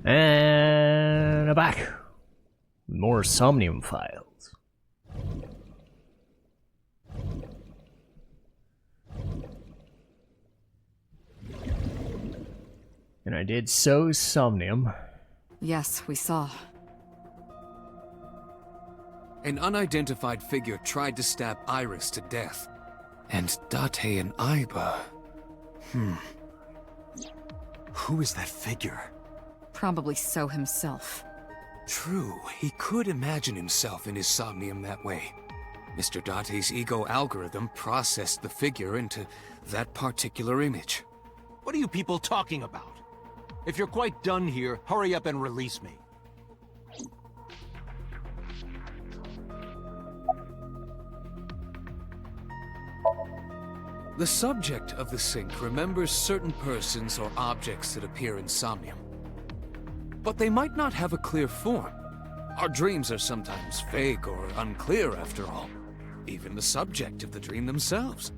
And back. More Somnium files. And I did so Somnium. Yes, we saw. An unidentified figure tried to stab Iris to death. And Date and Aiba... Who is that figure? Probably So himself. True, he could imagine himself in his Somnium that way. Mr. Date's ego algorithm processed the figure into that particular image. What are you people talking about? If you're quite done here, hurry up and release me. The subject of the sync remembers certain persons or objects that appear in Somnium. But they might not have a clear form. Our dreams are sometimes vague or unclear, after all. Even the subject of the dream themselves.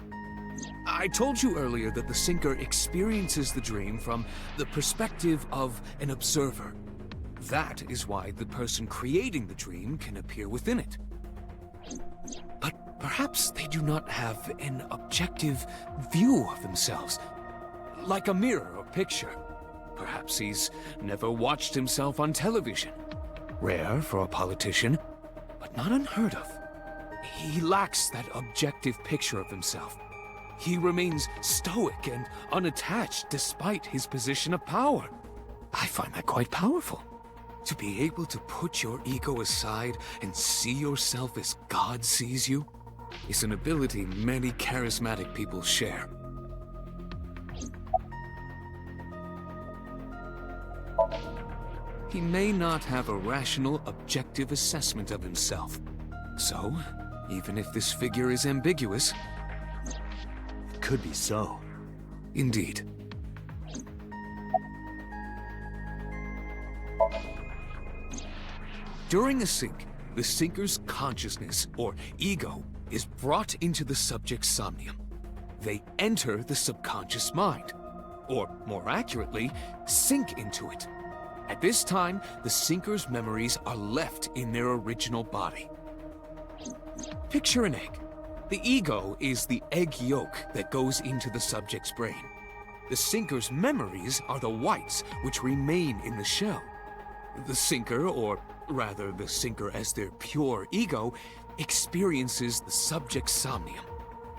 I told you earlier that the syncer experiences the dream from the perspective of an observer. That is why the person creating the dream can appear within it. But perhaps they do not have an objective view of themselves, like a mirror or picture. Perhaps he's never watched himself on television. Rare for a politician, but not unheard of. He lacks that objective picture of himself. He remains stoic and unattached despite his position of power. I find that quite powerful. To be able to put your ego aside and see yourself as God sees you is an ability many charismatic people share. He may not have a rational, objective assessment of himself. So, even if this figure is ambiguous... It could be so. Indeed. During a sync, the syncer's consciousness, or ego, is brought into the subject's somnium. They enter the subconscious mind, or more accurately, sink into it. At this time, the syncer's memories are left in their original body. Picture an egg. The ego is the egg yolk that goes into the subject's brain. The syncer's memories are the whites which remain in the shell. The syncer, or rather the syncer as their pure ego, experiences the subject's somnium.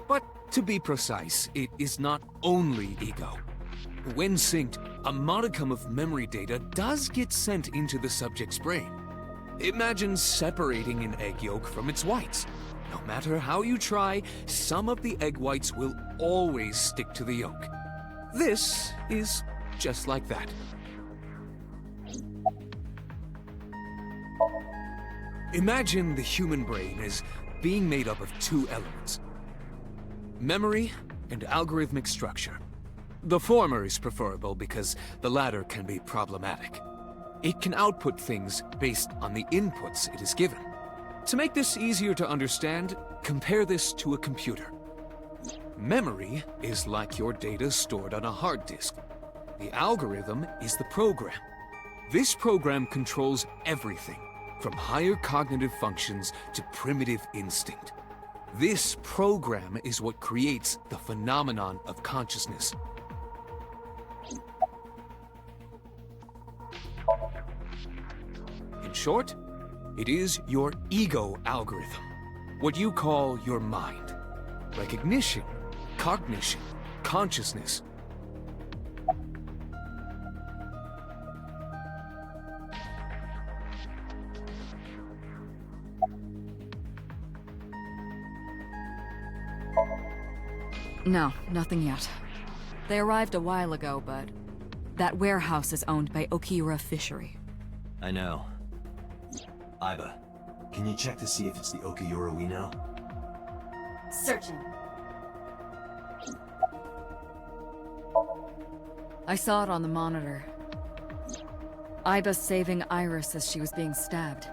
But to be precise, it is not only ego. When synced, a modicum of memory data does get sent into the subject's brain. Imagine separating an egg yolk from its whites. No matter how you try, some of the egg whites will always stick to the yolk. This is just like that. Imagine the human brain as being made up of two elements: memory and algorithmic structure. The former is preferable because the latter can be problematic. It can output things based on the inputs it is given. To make this easier to understand, compare this to a computer. Memory is like your data stored on a hard disk. The algorithm is the program. This program controls everything, from higher cognitive functions to primitive instinct. This program is what creates the phenomenon of consciousness. In short, it is your ego algorithm, what you call your mind. Recognition, cognition, consciousness. No, nothing yet. They arrived a while ago, but that warehouse is owned by Okiura Fishery. I know. Aiba, can you check to see if it's the Okiura we know? Searching. I saw it on the monitor. Aiba saving Iris as she was being stabbed.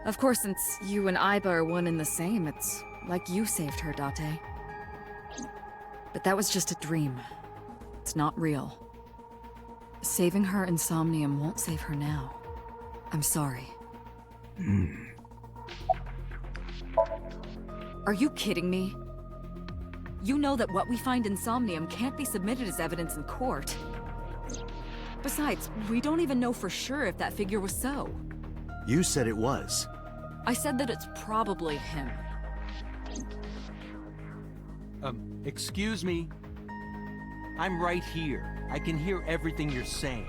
Of course, since you and Aiba are one and the same, it's like you saved her, Date. But that was just a dream. It's not real. Saving her in Somnium won't save her now. I'm sorry. Are you kidding me? You know that what we find in Somnium can't be submitted as evidence in court. Besides, we don't even know for sure if that figure was so. You said it was. I said that it's probably him. Excuse me? I'm right here. I can hear everything you're saying.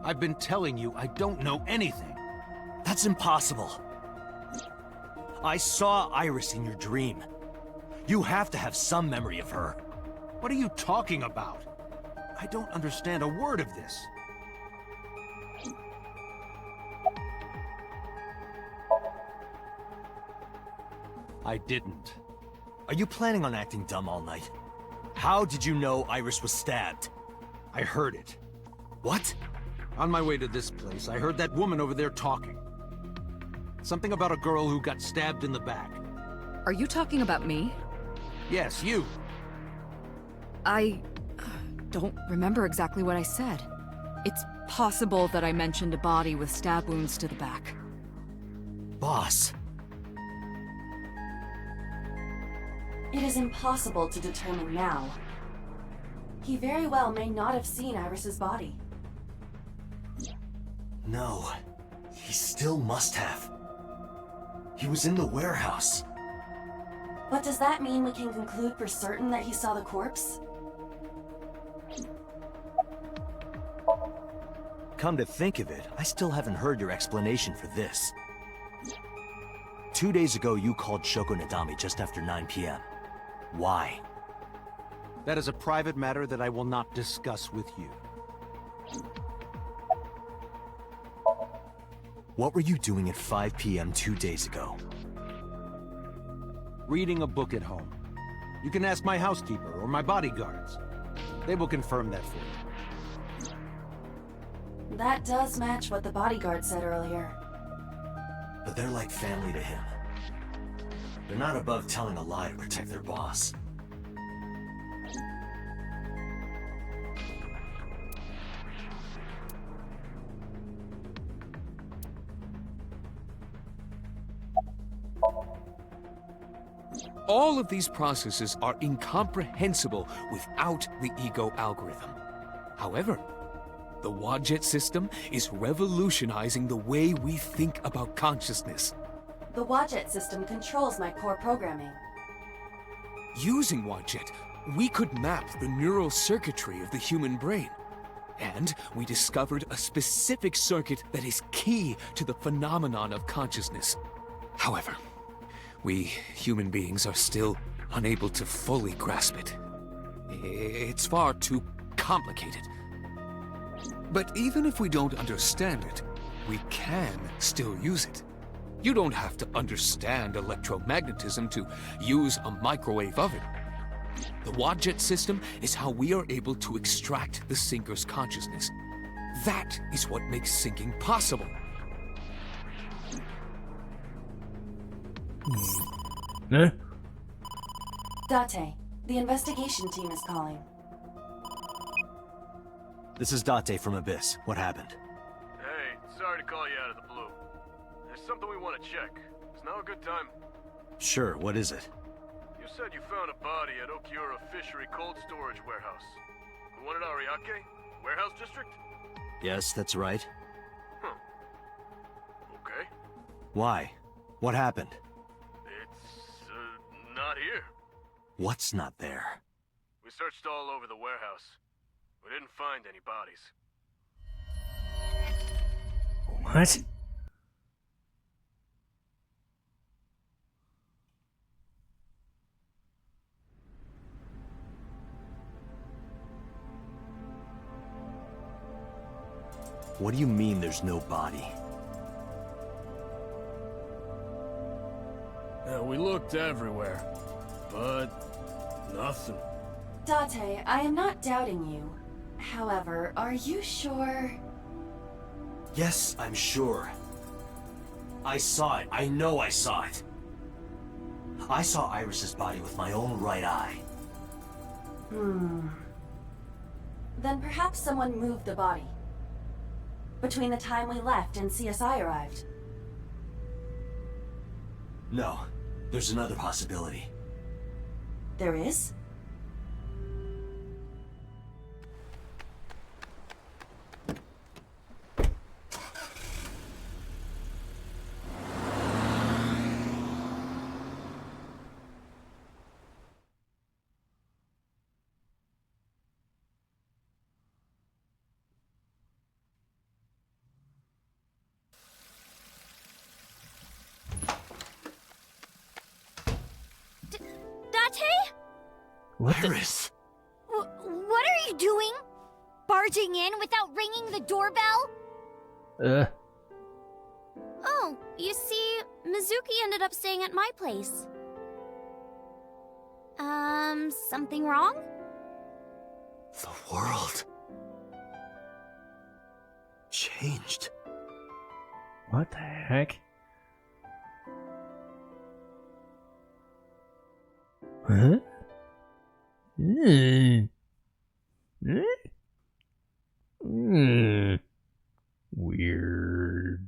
I've been telling you I don't know anything. That's impossible. I saw Iris in your dream. You have to have some memory of her. What are you talking about? I don't understand a word of this. I didn't. Are you planning on acting dumb all night? How did you know Iris was stabbed? I heard it. What? On my way to this place, I heard that woman over there talking. Something about a girl who got stabbed in the back. Are you talking about me? Yes, you. I don't remember exactly what I said. It's possible that I mentioned a body with stab wounds to the back. Boss. It is impossible to determine now. He very well may not have seen Iris's body. No. He still must have. He was in the warehouse. But does that mean we can conclude for certain that he saw the corpse? Come to think of it, I still haven't heard your explanation for this. 2 days ago, you called Shoko Nadami just after 9 p.m. Why? That is a private matter that I will not discuss with you. What were you doing at 5 p.m. 2 days ago? Reading a book at home. You can ask my housekeeper or my bodyguards. They will confirm that for you. That does match what the bodyguard said earlier. But they're like family to him. They're not above telling a lie to protect their boss. All of these processes are incomprehensible without the ego algorithm. However, the Wadjet system is revolutionizing the way we think about consciousness. The Wadjet system controls my core programming. Using Wadjet, we could map the neural circuitry of the human brain. And we discovered a specific circuit that is key to the phenomenon of consciousness. However, we human beings are still unable to fully grasp it. It's far too complicated. But even if we don't understand it, we can still use it. You don't have to understand electromagnetism to use a microwave oven. The Wadjet system is how we are able to extract the sinker's consciousness. That is what makes sinking possible. Eh? Date, the investigation team is calling. This is Date from Abyss. What happened? Hey, sorry to call you out of the blue. There's something we want to check. Is now a good time? Sure, what is it? You said you found a body at Okiura Fishery Cold Storage Warehouse. The one at Ariake? Warehouse District? Yes, that's right. Huh. Okay. Why? What happened? It's, not here. What's not there? We searched all over the warehouse. We didn't find any bodies. What? What do you mean there's no body? We looked everywhere, but nothing. Date, I am not doubting you. However, are you sure? Yes, I'm sure. I saw it. I know I saw it. I saw Iris's body with my own right eye. Then perhaps someone moved the body. Between the time we left and CSI arrived. No, there's another possibility. There is? Date? What the? Iris! What are you doing? Barging in without ringing the doorbell? Oh, you see, Mizuki ended up staying at my place. Something wrong? The world changed. What the heck? Huh? Weird.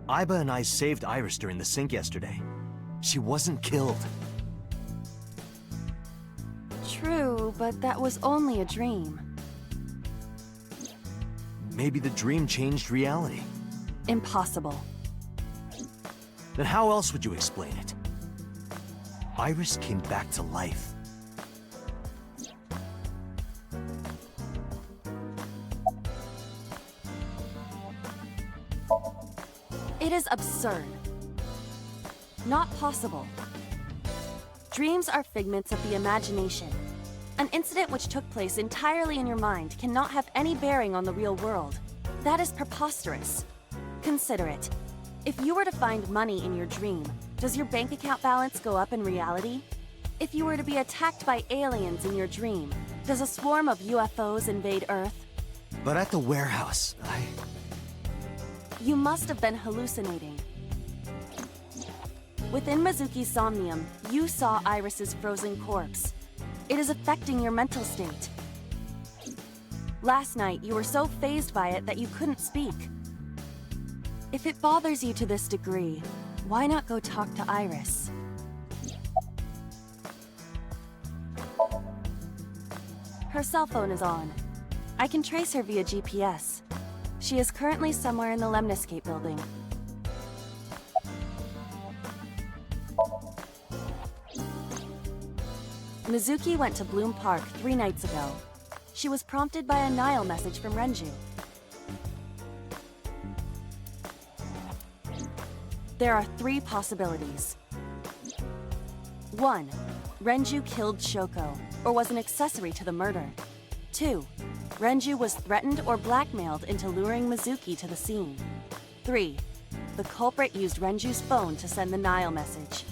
Iba and I saved Iris during the sink yesterday. She wasn't killed. True, but that was only a dream. Maybe the dream changed reality. Impossible. Then how else would you explain it? Iris came back to life. It is absurd. Not possible. Dreams are figments of the imagination. An incident which took place entirely in your mind cannot have any bearing on the real world. That is preposterous. Consider it. If you were to find money in your dream, does your bank account balance go up in reality? If you were to be attacked by aliens in your dream, does a swarm of UFOs invade Earth? But at the warehouse, You must have been hallucinating. Within Mizuki's Somnium, you saw Iris's frozen corpse. It is affecting your mental state. Last night, you were so fazed by it that you couldn't speak. If it bothers you to this degree, why not go talk to Iris? Her cell phone is on. I can trace her via GPS. She is currently somewhere in the Lemniscape building. Mizuki went to Bloom Park 3 nights ago. She was prompted by a Nile message from Renju. There are 3 possibilities. 1. Renju killed Shoko, or was an accessory to the murder. 2. Renju was threatened or blackmailed into luring Mizuki to the scene. 3. The culprit used Renju's phone to send the Nile message.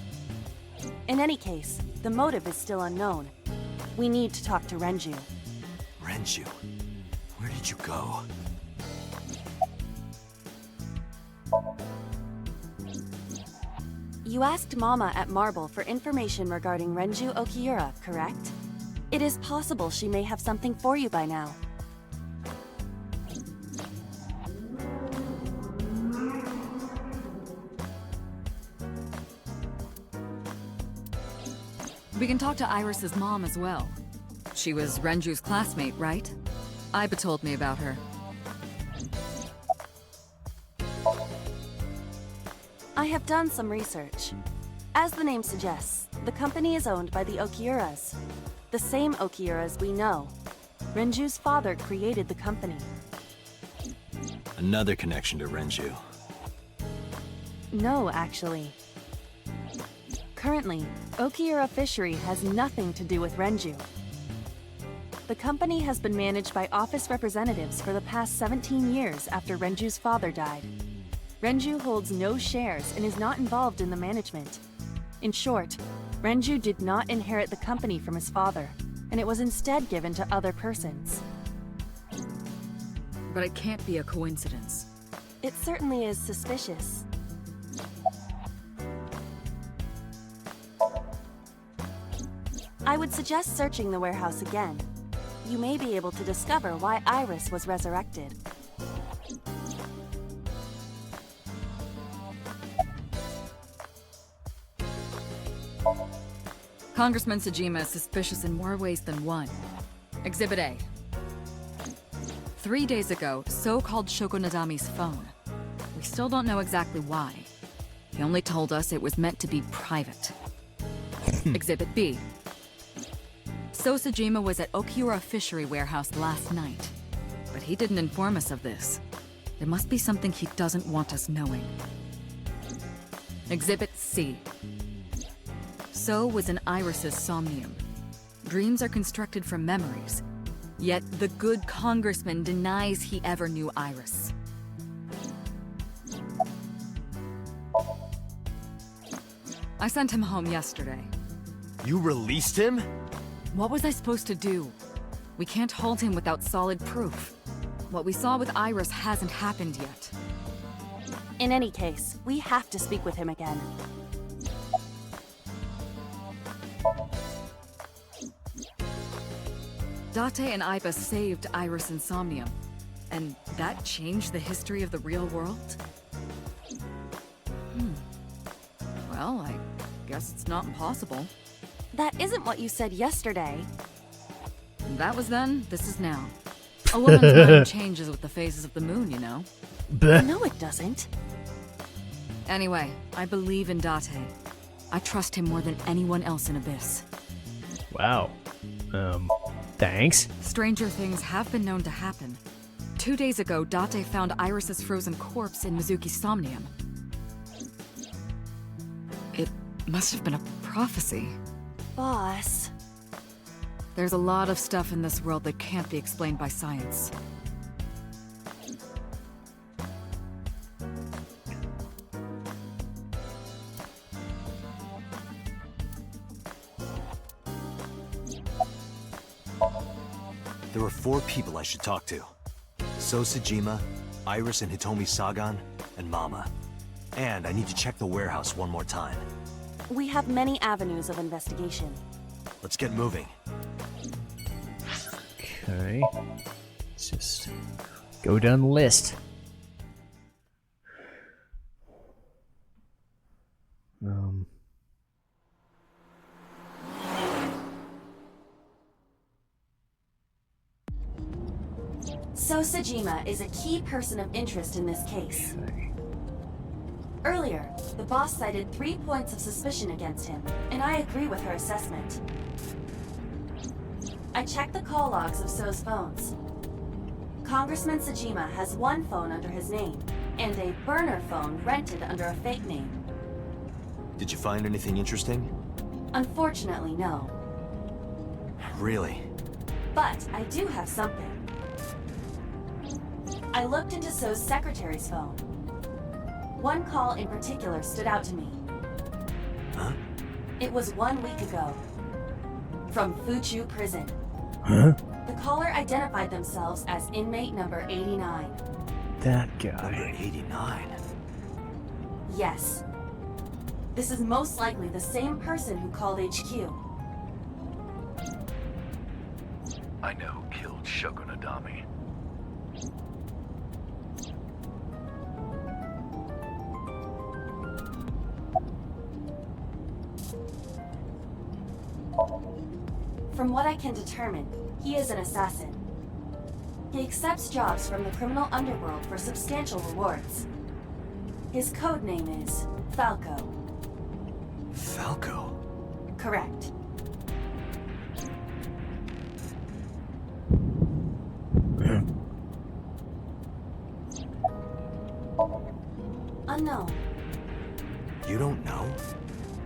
In any case, the motive is still unknown. We need to talk to Renju. Renju, where did you go? You asked Mama at Marble for information regarding Renju Okiura, correct? It is possible she may have something for you by now. We can talk to Iris's mom as well. She was Renju's classmate, right? Iba told me about her. I have done some research. As the name suggests, the company is owned by the Okiuras. The same Okiuras we know. Renju's father created the company. Another connection to Renju. No, actually. Currently, Okiura Fishery has nothing to do with Renju. The company has been managed by office representatives for the past 17 years after Renju's father died. Renju holds no shares and is not involved in the management. In short, Renju did not inherit the company from his father, and it was instead given to other persons. But it can't be a coincidence. It certainly is suspicious. I would suggest searching the warehouse again. You may be able to discover why Iris was resurrected. Congressman Sejima is suspicious in more ways than one. Exhibit A. 3 days ago, So called Shoko Nadami's phone. We still don't know exactly why. He only told us it was meant to be private. Exhibit B. So Sejima was at Okiura Fishery Warehouse last night. But he didn't inform us of this. There must be something he doesn't want us knowing. Exhibit C. So was in Iris's Somnium. Dreams are constructed from memories. Yet the good congressman denies he ever knew Iris. I sent him home yesterday. You released him? What was I supposed to do? We can't hold him without solid proof. What we saw with Iris hasn't happened yet. In any case, we have to speak with him again. Date and Iba saved Iris and Somnium. And that changed the history of the real world? Well, I guess it's not impossible. That isn't what you said yesterday. That was then, this is now. A woman's mind changes with the phases of the moon, you know? No, it doesn't. Anyway, I believe in Date. I trust him more than anyone else in Abyss. Wow. Thanks. Stranger things have been known to happen. 2 days ago, Date found Iris's frozen corpse in Mizuki's Somnium. It must have been a prophecy. Boss. There's a lot of stuff in this world that can't be explained by science. There were 4 people I should talk to. So Sejima, Iris and Hitomi Sagan, and Mama. And I need to check the warehouse one more time. We have many avenues of investigation. Let's get moving. Okay. Let's just go down the list. So Sejima is a key person of interest in this case. Okay. Earlier, the boss cited 3 points of suspicion against him, and I agree with her assessment. I checked the call logs of So's phones. Congressman Sejima has 1 phone under his name, and a burner phone rented under a fake name. Did you find anything interesting? Unfortunately, no. Really? But I do have something. I looked into So's secretary's phone. 1 call in particular stood out to me. Huh? It was 1 week ago. From Fuchu Prison. Huh? The caller identified themselves as inmate number 89. That Number guy. 89. Yes. This is most likely the same person who called HQ. I know who killed Shoko Nadami. From what I can determine, he is an assassin. He accepts jobs from the criminal underworld for substantial rewards. His code name is Falco. Falco? Correct. Unknown. You don't know?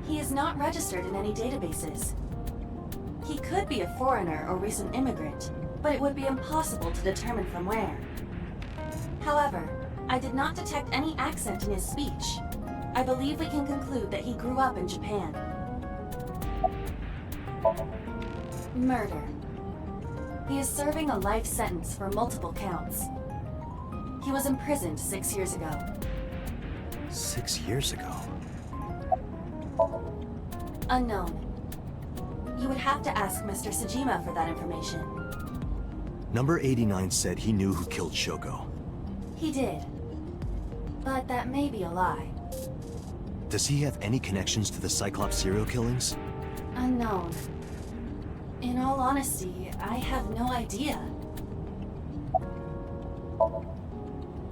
He is not registered in any databases. He could be a foreigner or recent immigrant, but it would be impossible to determine from where. However, I did not detect any accent in his speech. I believe we can conclude that he grew up in Japan. Murder. He is serving a life sentence for multiple counts. He was imprisoned 6 years ago. 6 years ago? Unknown. You would have to ask Mr. Sejima for that information. Number 89 said he knew who killed Shoko. He did. But that may be a lie. Does he have any connections to the Cyclops serial killings? Unknown. In all honesty, I have no idea.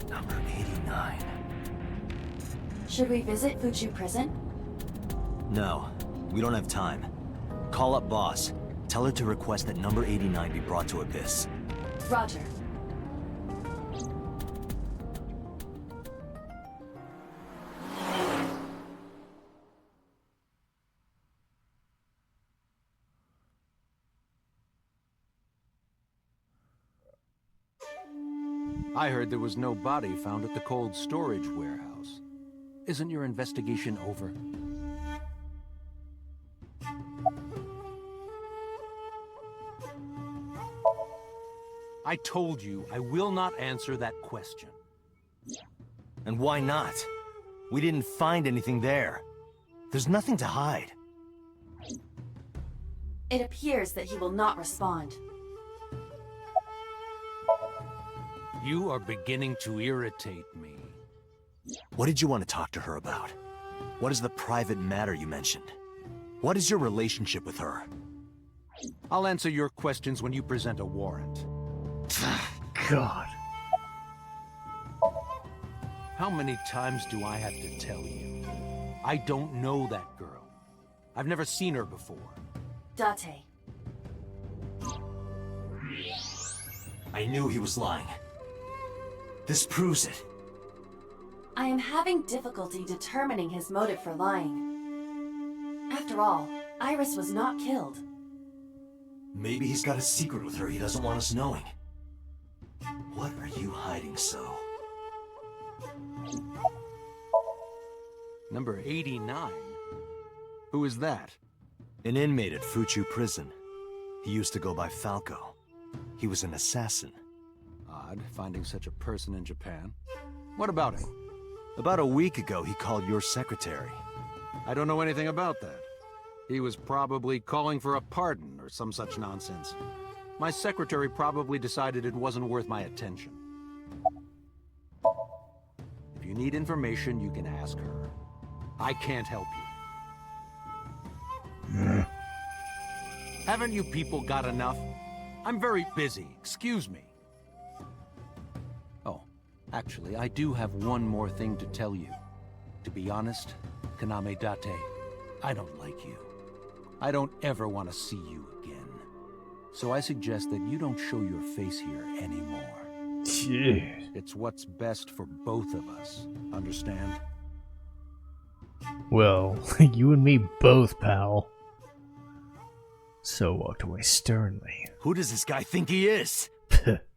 Number 89. Should we visit Fuchu Prison? No, we don't have time. Call up boss. Tell her to request that number 89 be brought to Abyss. Roger. I heard there was no body found at the cold storage warehouse. Isn't your investigation over? I told you I will not answer that question. And why not? We didn't find anything there. There's nothing to hide. It appears that he will not respond. You are beginning to irritate me. What did you want to talk to her about? What is the private matter you mentioned? What is your relationship with her? I'll answer your questions when you present a warrant. God. How many times do I have to tell you? I don't know that girl. I've never seen her before. Date. I knew he was lying. This proves it. I am having difficulty determining his motive for lying. After all, Iris was not killed. Maybe he's got a secret with her he doesn't want us knowing. What are you hiding so? Number 89? Who is that? An inmate at Fuchu Prison. He used to go by Falco. He was an assassin. Odd, finding such a person in Japan. What about him? About a week ago, he called your secretary. I don't know anything about that. He was probably calling for a pardon or some such nonsense. My secretary probably decided it wasn't worth my attention. If you need information, you can ask her. I can't help you. Haven't you people got enough? I'm very busy, excuse me. Oh, actually, I do have one more thing to tell you. To be honest, Kaname Date, I don't like you. I don't ever want to see you again. So I suggest that you don't show your face here anymore. Jeez. It's what's best for both of us, understand? Well, you and me both, pal. So walked away sternly. Who does this guy think he is?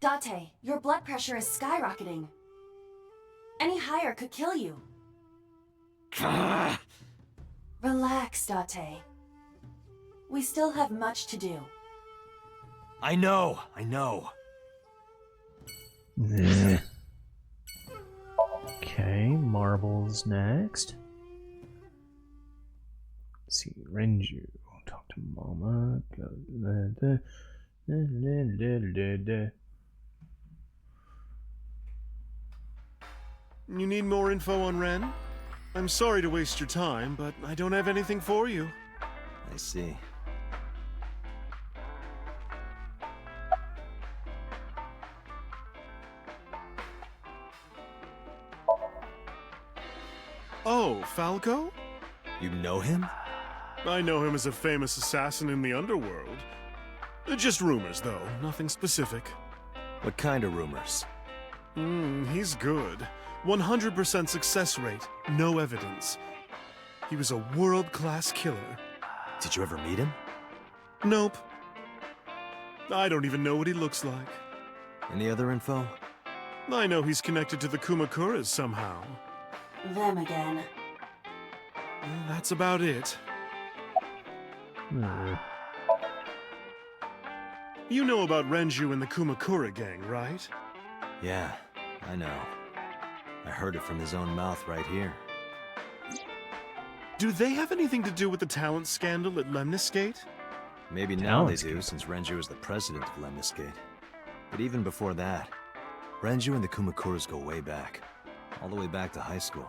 Date, your blood pressure is skyrocketing. Any higher could kill you. Relax, Date. We still have much to do. I know. Okay, marbles next. Let's see, Renju. Talk to Mama. You need more info on Ren? I'm sorry to waste your time, but I don't have anything for you. I see. Oh, Falco? You know him? I know him as a famous assassin in the underworld. Just rumors, though. Nothing specific. What kind of rumors? He's good. 100% success rate. No evidence. He was a world-class killer. Did you ever meet him? Nope. I don't even know what he looks like. Any other info? I know he's connected to the Kumakuras somehow. Them again. Well, that's about it. You know about Renju and the Kumakura gang, right? Yeah, I know. I heard it from his own mouth right here. Do they have anything to do with the talent scandal at Lemniscate? Maybe now they do, since Renju is the president of Lemniscate. But even before that, Renju and the Kumakuras go way back. All the way back to high school.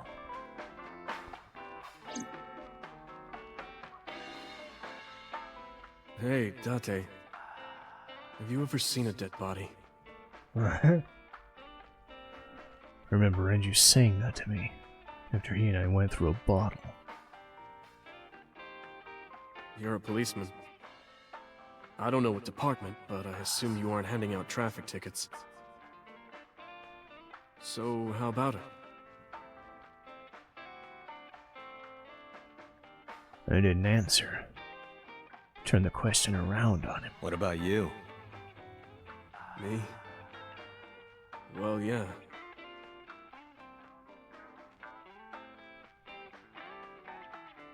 Hey, Date. Have you ever seen a dead body? Remember Renju saying that to me after he and I went through a bottle. You're a policeman. I don't know what department, but I assume you aren't handing out traffic tickets. So, how about it? I didn't answer. Turned the question around on him. What about you? Me? Well, yeah.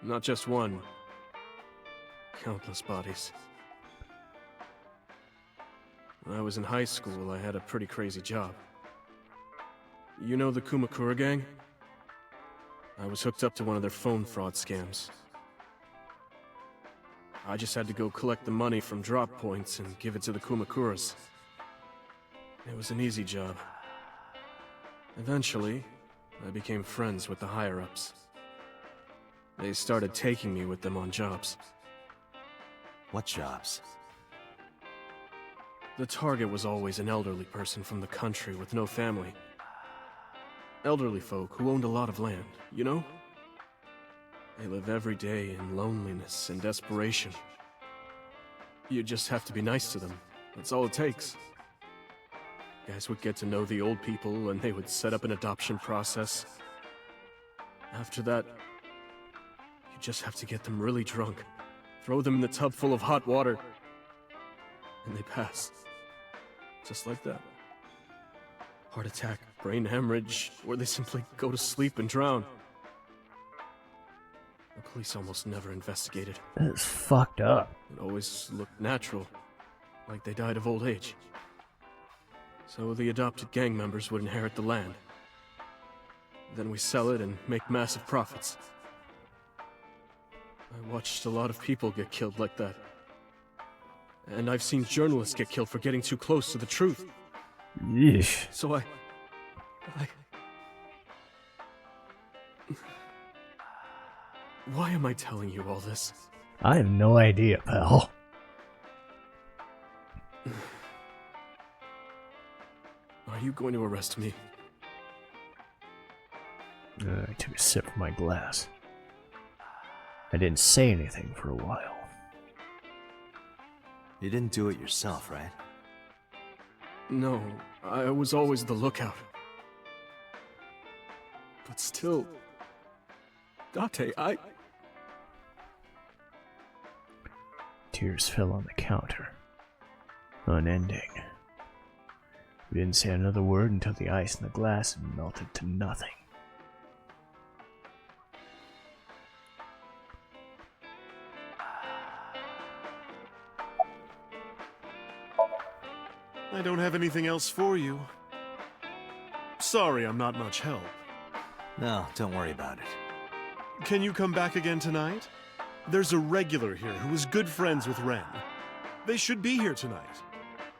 Not just one. Countless bodies. When I was in high school, I had a pretty crazy job. You know the Kumakura gang? I was hooked up to one of their phone fraud scams. I just had to go collect the money from drop points and give it to the Kumakuras. It was an easy job. Eventually, I became friends with the higher-ups. They started taking me with them on jobs. What jobs? The target was always an elderly person from the country with no family. Elderly folk who owned a lot of land, you know? They live every day in loneliness and desperation. You just have to be nice to them. That's all it takes. Guys would get to know the old people and they would set up an adoption process. After that, you just have to get them really drunk. Throw them in the tub full of hot water. And they pass. Just like that. Heart attack, brain hemorrhage, or they simply go to sleep and drown. The police almost never investigated. That's fucked up. It always looked natural, like they died of old age. So the adopted gang members would inherit the land. Then we sell it and make massive profits. I watched a lot of people get killed like that. And I've seen journalists get killed for getting too close to the truth. Yeesh. So I... Why am I telling you all this? I have no idea, pal. Are you going to arrest me? I took a sip from my glass. I didn't say anything for a while. You didn't do it yourself, right? No, I was always the lookout. But still... Date, Tears fell on the counter. Unending. We didn't say another word until the ice in the glass had melted to nothing. I don't have anything else for you. Sorry, I'm not much help. No, don't worry about it. Can you come back again tonight? There's a regular here who is good friends with Ren. They should be here tonight.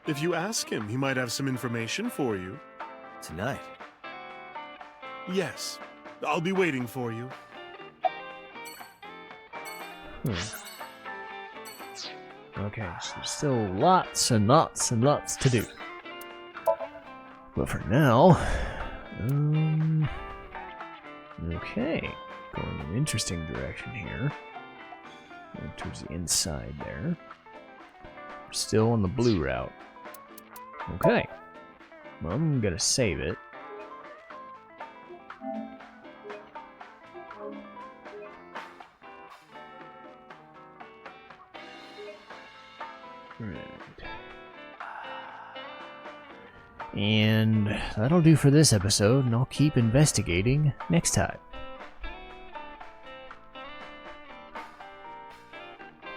If you ask him, he might have some information for you. Tonight? Yes. I'll be waiting for you. Okay, so there's still lots and lots and lots to do. But for now, okay, going in an interesting direction here. Going towards the inside there. We're still on the blue route. Okay, well, I'm gonna save it. And that'll do for this episode, and I'll keep investigating next time.